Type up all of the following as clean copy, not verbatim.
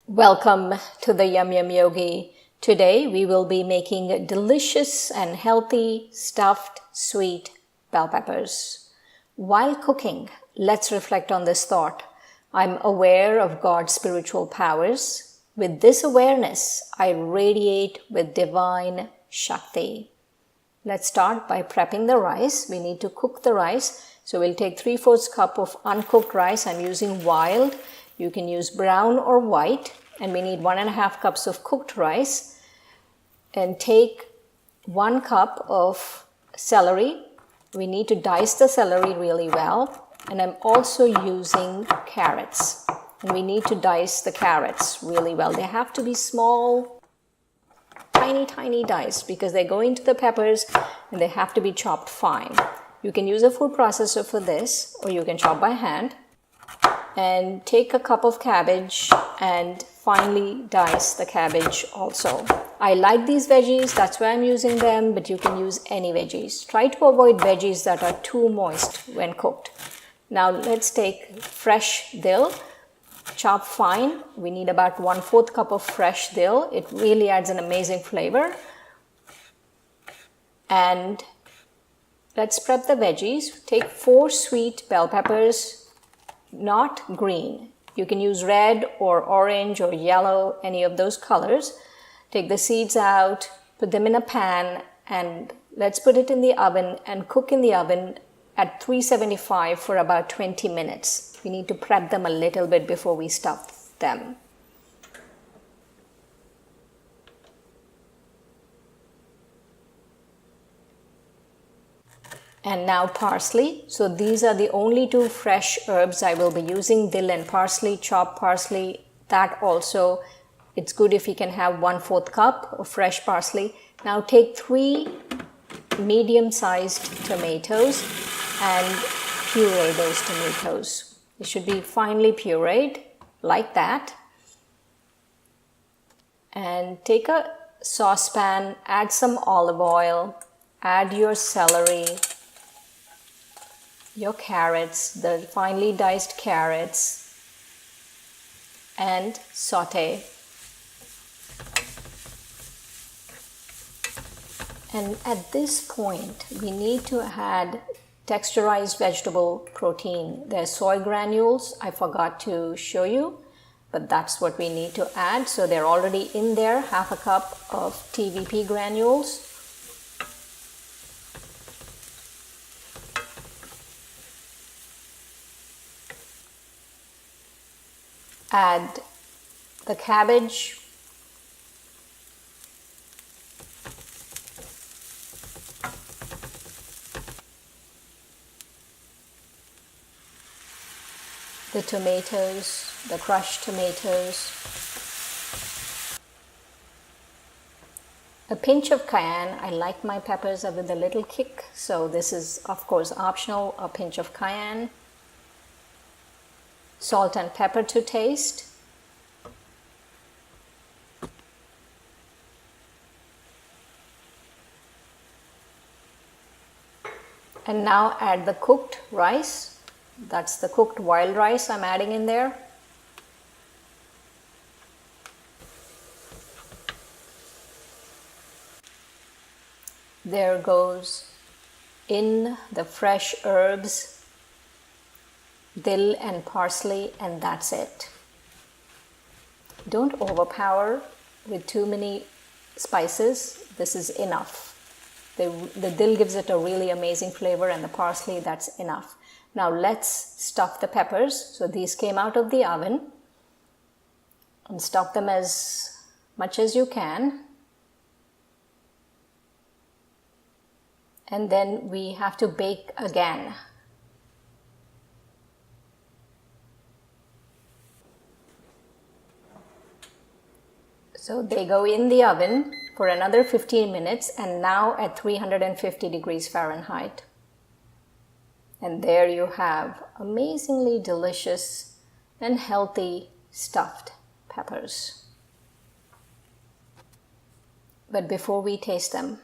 Welcome to the Yum Yum Yogi. Today we will be making delicious and healthy stuffed sweet bell peppers. While cooking, let's reflect on this thought. I'm aware of God's spiritual powers. With this awareness, I radiate with divine Shakti. Let's start by prepping the rice. We need to cook the rice. So we'll take 3/4 cup of uncooked rice. I'm using wild. You can use brown or white, and we need 1.5 cups of cooked rice. And take 1 cup of celery. We need to dice the celery really well. And I'm also using carrots. And we need to dice the carrots really well. They have to be small, tiny dice because they go into the peppers and they have to be chopped fine. You can use a food processor for this, or you can chop by hand. And take a cup of cabbage and finely dice the cabbage also. I like these veggies, that's why I'm using them, but you can use any veggies. Try to avoid veggies that are too moist when cooked. Now let's take fresh dill, chop fine. We need about 1/4 cup of fresh dill. It really adds an amazing flavor. And let's prep the veggies. Take 4 sweet bell peppers. Not green. You can use red or orange or yellow, any of those colors. Take the seeds out, put them in a pan, and let's put it in the oven and cook in the oven at 375 for about 20 minutes. We need to prep them a little bit before we stuff them. And now parsley. So these are the only 2 fresh herbs I will be using, dill and parsley, chopped parsley. That also, it's good if you can have 1/4 cup of fresh parsley. Now take 3 medium-sized tomatoes and puree those tomatoes. They should be finely pureed like that. And take a saucepan, add some olive oil, add your celery, your carrots, the finely diced carrots, and saute. And at this point, we need to add texturized vegetable protein. There's soy granules, I forgot to show you, but that's what we need to add. So they're already in there, 1/2 cup of TVP granules. Add the cabbage, the tomatoes, the crushed tomatoes, a pinch of cayenne. I like my peppers with a little kick, so this is of course optional, a pinch of cayenne. Salt and pepper to taste. And now add the cooked rice. That's the cooked wild rice I'm adding in there. There goes in the fresh herbs, dill and parsley, and that's it. Don't overpower with too many spices. This is enough. The dill gives it a really amazing flavor, and the parsley, that's enough. Now let's stuff the peppers. So these came out of the oven, and stuff them as much as you can. And then we have to bake again. So they go in the oven for another 15 minutes, and now at 350 degrees Fahrenheit. And there you have amazingly delicious and healthy stuffed peppers. But before we taste them,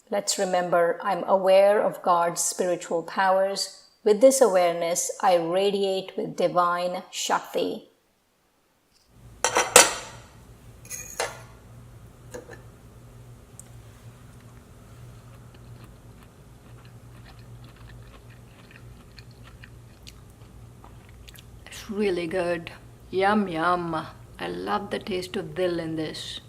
let's remember I'm aware of God's spiritual powers. With this awareness, I radiate with divine Shakti. really good. Yum yum. I love the taste of dill in this.